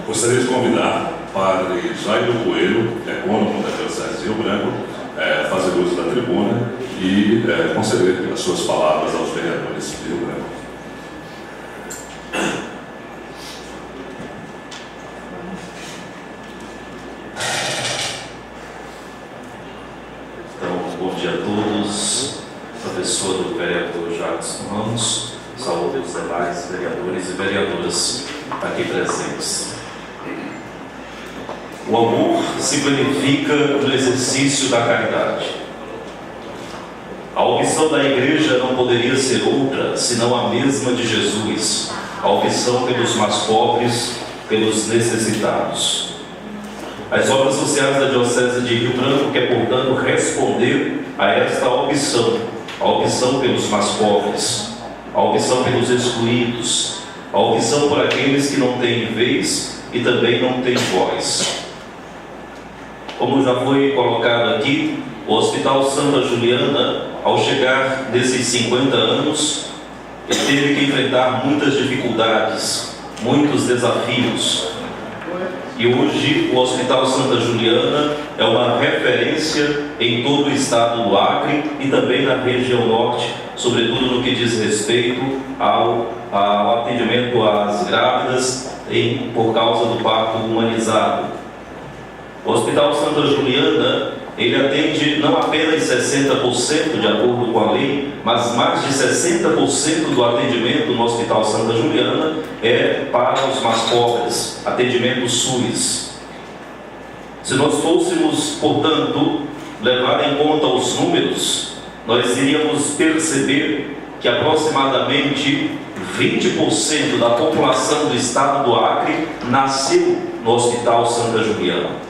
Gostaria de convidar o padre Jairo Coelho, ecônomo da Diocese de Rio Branco, a fazer uso da tribuna e conceder as suas palavras aos vereadores de Rio Branco. Então, bom dia a todos. Professor do vereador Jacques Ramos, saúde os demais vereadores e vereadoras aqui presentes. O amor se planifica no exercício da caridade. A opção da igreja não poderia ser outra, senão a mesma de Jesus, a opção pelos mais pobres, pelos necessitados. As obras sociais da Diocese de Rio Branco quer, portanto, responder a esta opção, a opção pelos mais pobres, a opção pelos excluídos, a opção por aqueles que não têm vez e também não têm voz. Como já foi colocado aqui, o Hospital Santa Juliana, ao chegar desses 50 anos, ele teve que enfrentar muitas dificuldades, muitos desafios. E hoje o Hospital Santa Juliana é uma referência em todo o estado do Acre e também na região norte, sobretudo no que diz respeito ao atendimento às grávidas por causa do parto humanizado. O Hospital Santa Juliana, ele atende não apenas 60% de acordo com a lei, mas mais de 60% do atendimento no Hospital Santa Juliana é para os mais pobres, atendimento SUS. Se nós fôssemos, portanto, levar em conta os números, nós iríamos perceber que aproximadamente 20% da população do estado do Acre nasceu no Hospital Santa Juliana.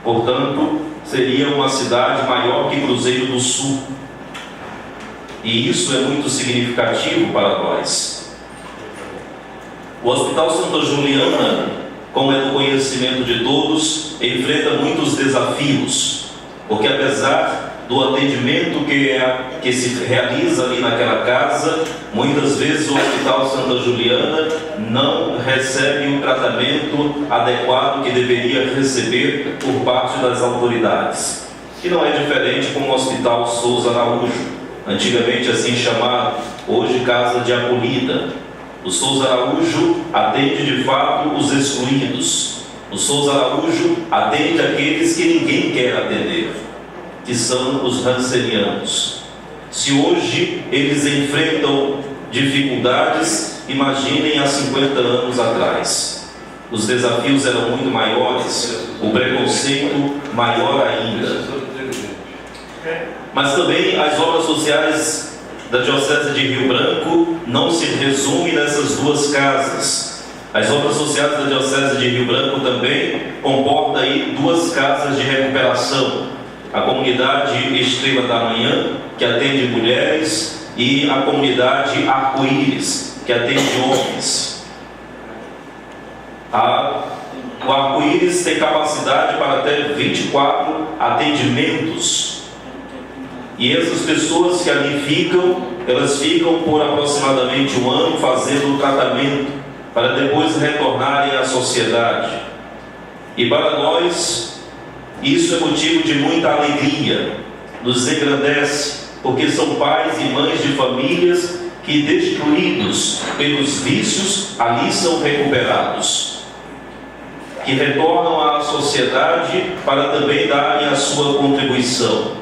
Portanto, seria uma cidade maior que Cruzeiro do Sul. E isso é muito significativo para nós. O Hospital Santa Juliana, como é do conhecimento de todos, enfrenta muitos desafios, porque apesar do atendimento que se realiza ali naquela casa, muitas vezes o Hospital Santa Juliana não recebe o tratamento adequado que deveria receber por parte das autoridades. Que não é diferente com o Hospital Souza Araújo, antigamente assim chamado, hoje Casa de Acolhida. O Souza Araújo atende de fato os excluídos. O Souza Araújo atende aqueles que ninguém quer atender, que são os rancenianos. Se hoje eles enfrentam dificuldades, imaginem há 50 anos atrás. Os desafios eram muito maiores, o preconceito maior ainda. Mas também as obras sociais da Diocese de Rio Branco não se resumem nessas duas casas. As obras sociais da Diocese de Rio Branco também comportam aí duas casas de recuperação. A comunidade Estrela da Manhã, que atende mulheres, e a comunidade Arco-Íris, que atende homens. O Arco-Íris tem capacidade para até 24 atendimentos. E essas pessoas que ali ficam, elas ficam por aproximadamente um ano fazendo o tratamento, para depois retornarem à sociedade. E para nós, isso é motivo de muita alegria, nos engrandece, porque são pais e mães de famílias que, destruídos pelos vícios, ali são recuperados, que retornam à sociedade para também darem a sua contribuição.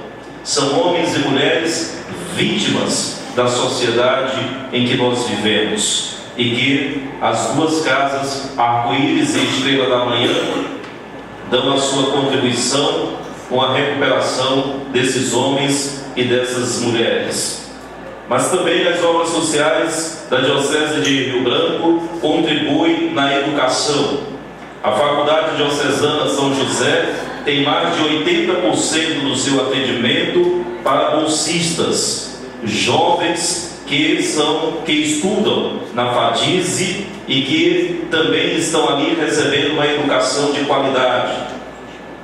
São homens e mulheres vítimas da sociedade em que nós vivemos, e que as duas casas, Arco-Íris e Estrela da Manhã, dão a sua contribuição com a recuperação desses homens e dessas mulheres. Mas também as obras sociais da Diocese de Rio Branco contribuem na educação. A Faculdade Diocesana São José tem mais de 80% do seu atendimento para bolsistas, jovens que estudam na FADISE e que também estão ali recebendo uma educação de qualidade.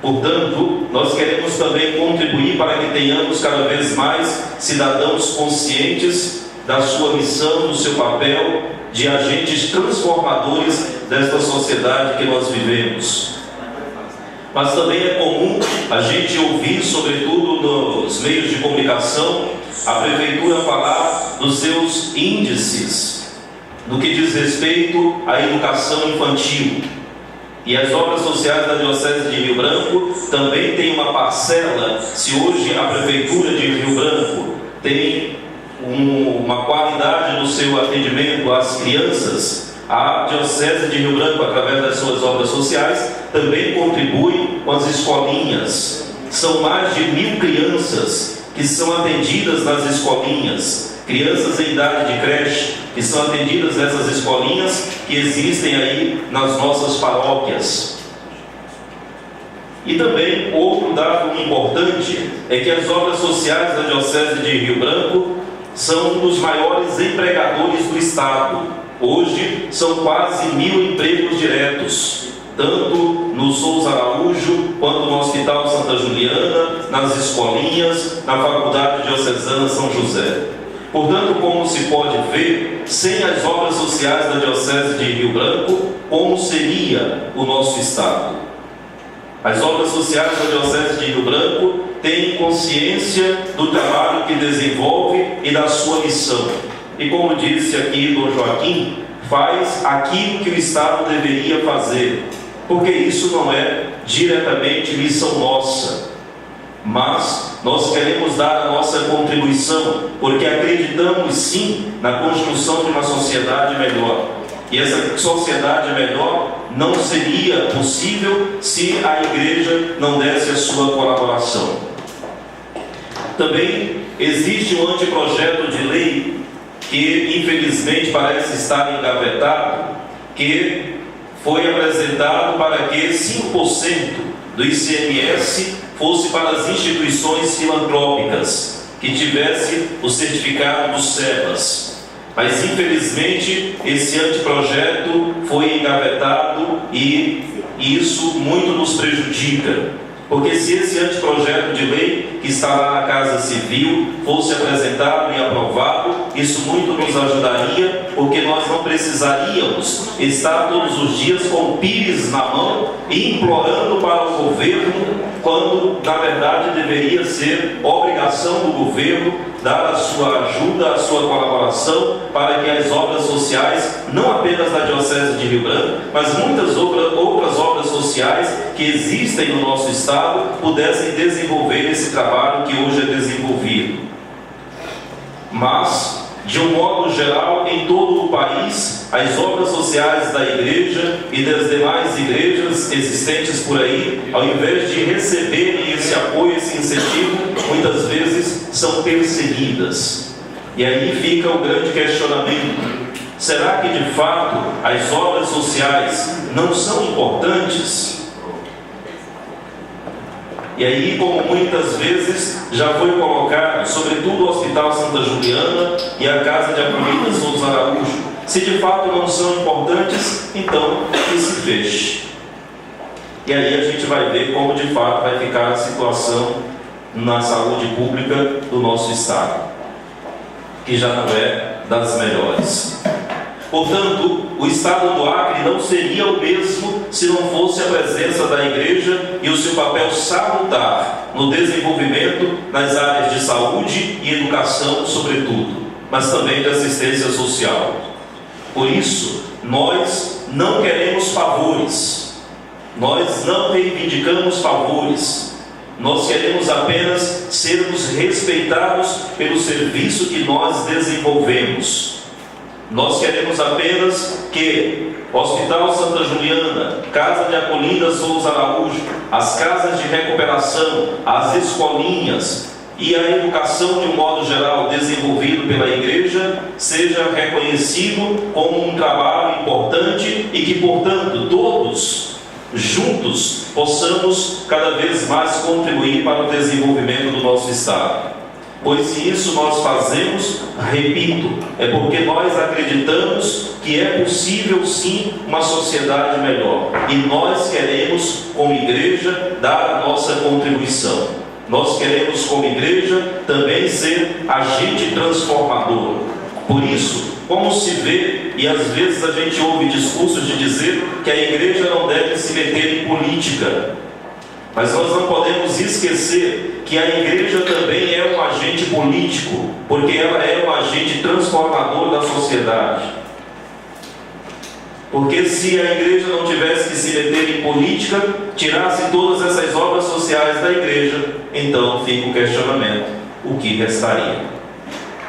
Portanto, nós queremos também contribuir para que tenhamos cada vez mais cidadãos conscientes da sua missão, do seu papel de agentes transformadores desta sociedade que nós vivemos. Mas também é comum a gente ouvir, sobretudo nos meios de comunicação, a prefeitura falar dos seus índices no que diz respeito à educação infantil. E as obras sociais da Diocese de Rio Branco também têm uma parcela. Se hoje a Prefeitura de Rio Branco tem uma qualidade no seu atendimento às crianças, a Diocese de Rio Branco, através das suas obras sociais, também contribui com as escolinhas. São mais de 1.000 crianças que são atendidas nas escolinhas, crianças em idade de creche, que são atendidas nessas escolinhas que existem aí nas nossas paróquias. E também, outro dado importante é que as obras sociais da Diocese de Rio Branco são um dos maiores empregadores do Estado. Hoje, são quase 1.000 empregos diretos, tanto no Souza Araújo, quanto no Hospital Santa Juliana, nas escolinhas, na Faculdade Diocesana São José. Portanto, como se pode ver, sem as obras sociais da Diocese de Rio Branco, como seria o nosso Estado? As obras sociais da Diocese de Rio Branco têm consciência do trabalho que desenvolve e da sua missão. E como disse aqui Dom Joaquim, faz aquilo que o Estado deveria fazer, porque isso não é diretamente missão nossa. Mas nós queremos dar a nossa contribuição, porque acreditamos sim na construção de uma sociedade melhor. E essa sociedade melhor não seria possível se a Igreja não desse a sua colaboração. Também existe um anteprojeto de lei que infelizmente parece estar engavetado, que foi apresentado para que 5% do ICMS fosse para as instituições filantrópicas, que tivesse o certificado do SEBAS. Mas infelizmente esse anteprojeto foi engavetado e isso muito nos prejudica. Porque se esse anteprojeto de lei que está lá na Casa Civil fosse apresentado e aprovado, isso muito nos ajudaria, porque nós não precisaríamos estar todos os dias com o pires na mão e implorando para o governo, quando na verdade deveria ser obrigação do governo dar a sua ajuda, a sua colaboração para que as obras sociais, não apenas da Diocese de Rio Branco, mas muitas outras obras sociais que existem no nosso Estado, pudessem desenvolver esse trabalho que hoje é desenvolvido. Mas, de um modo geral, em todo o país, as obras sociais da Igreja e das demais igrejas existentes por aí, ao invés de receberem esse apoio, esse incentivo, muitas vezes são perseguidas. E aí fica o grande questionamento: será que de fato as obras sociais não são importantes? E aí, como muitas vezes já foi colocado, sobretudo o Hospital Santa Juliana e a Casa de Acolhida Souza Araújo, se de fato não são importantes, então que se feche. E aí a gente vai ver como de fato vai ficar a situação na saúde pública do nosso Estado, que já não é das melhores. Portanto, o Estado do Acre não seria o mesmo se não fosse a presença da Igreja e o seu papel salutar no desenvolvimento nas áreas de saúde e educação, sobretudo, mas também de assistência social. Por isso, nós não queremos favores, nós não reivindicamos favores, nós queremos apenas sermos respeitados pelo serviço que nós desenvolvemos. Nós queremos apenas que o Hospital Santa Juliana, Casa de Acolhida Souza Araújo, as casas de recuperação, as escolinhas e a educação de um modo geral desenvolvido pela Igreja seja reconhecido como um trabalho importante e que, portanto, todos juntos possamos cada vez mais contribuir para o desenvolvimento do nosso Estado. Pois se isso nós fazemos, repito, é porque nós acreditamos que é possível sim uma sociedade melhor. E nós queremos, como Igreja, dar a nossa contribuição. Nós queremos, como Igreja, também ser agente transformador. Por isso, como se vê, e às vezes a gente ouve discursos de dizer que a igreja não deve se meter em política, mas nós não podemos esquecer que a igreja também é um agente político, porque ela é um agente transformador da sociedade. Porque se a igreja não tivesse que se meter em política, tirasse todas essas obras sociais da igreja, então fica o questionamento: o que restaria?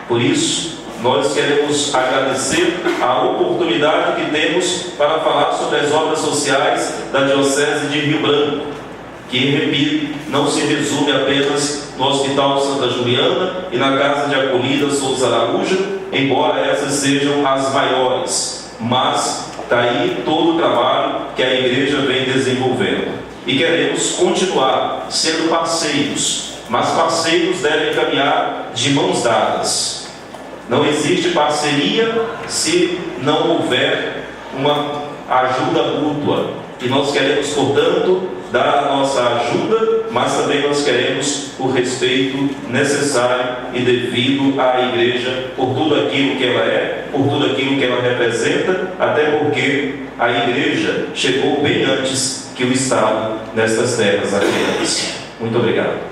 Por isso, nós queremos agradecer a oportunidade que temos para falar sobre as obras sociais da Diocese de Rio Branco, que, repito, não se resume apenas no Hospital Santa Juliana e na Casa de Acolhida Souza Araújo, embora essas sejam as maiores, mas está aí todo o trabalho que a igreja vem desenvolvendo. E queremos continuar sendo parceiros, mas parceiros devem caminhar de mãos dadas. Não existe parceria se não houver uma ajuda mútua. E nós queremos, portanto, dar a nossa ajuda, mas também nós queremos o respeito necessário e devido à igreja por tudo aquilo que ela é, por tudo aquilo que ela representa, até porque a igreja chegou bem antes que o Estado nestas terras aqui. Muito obrigado.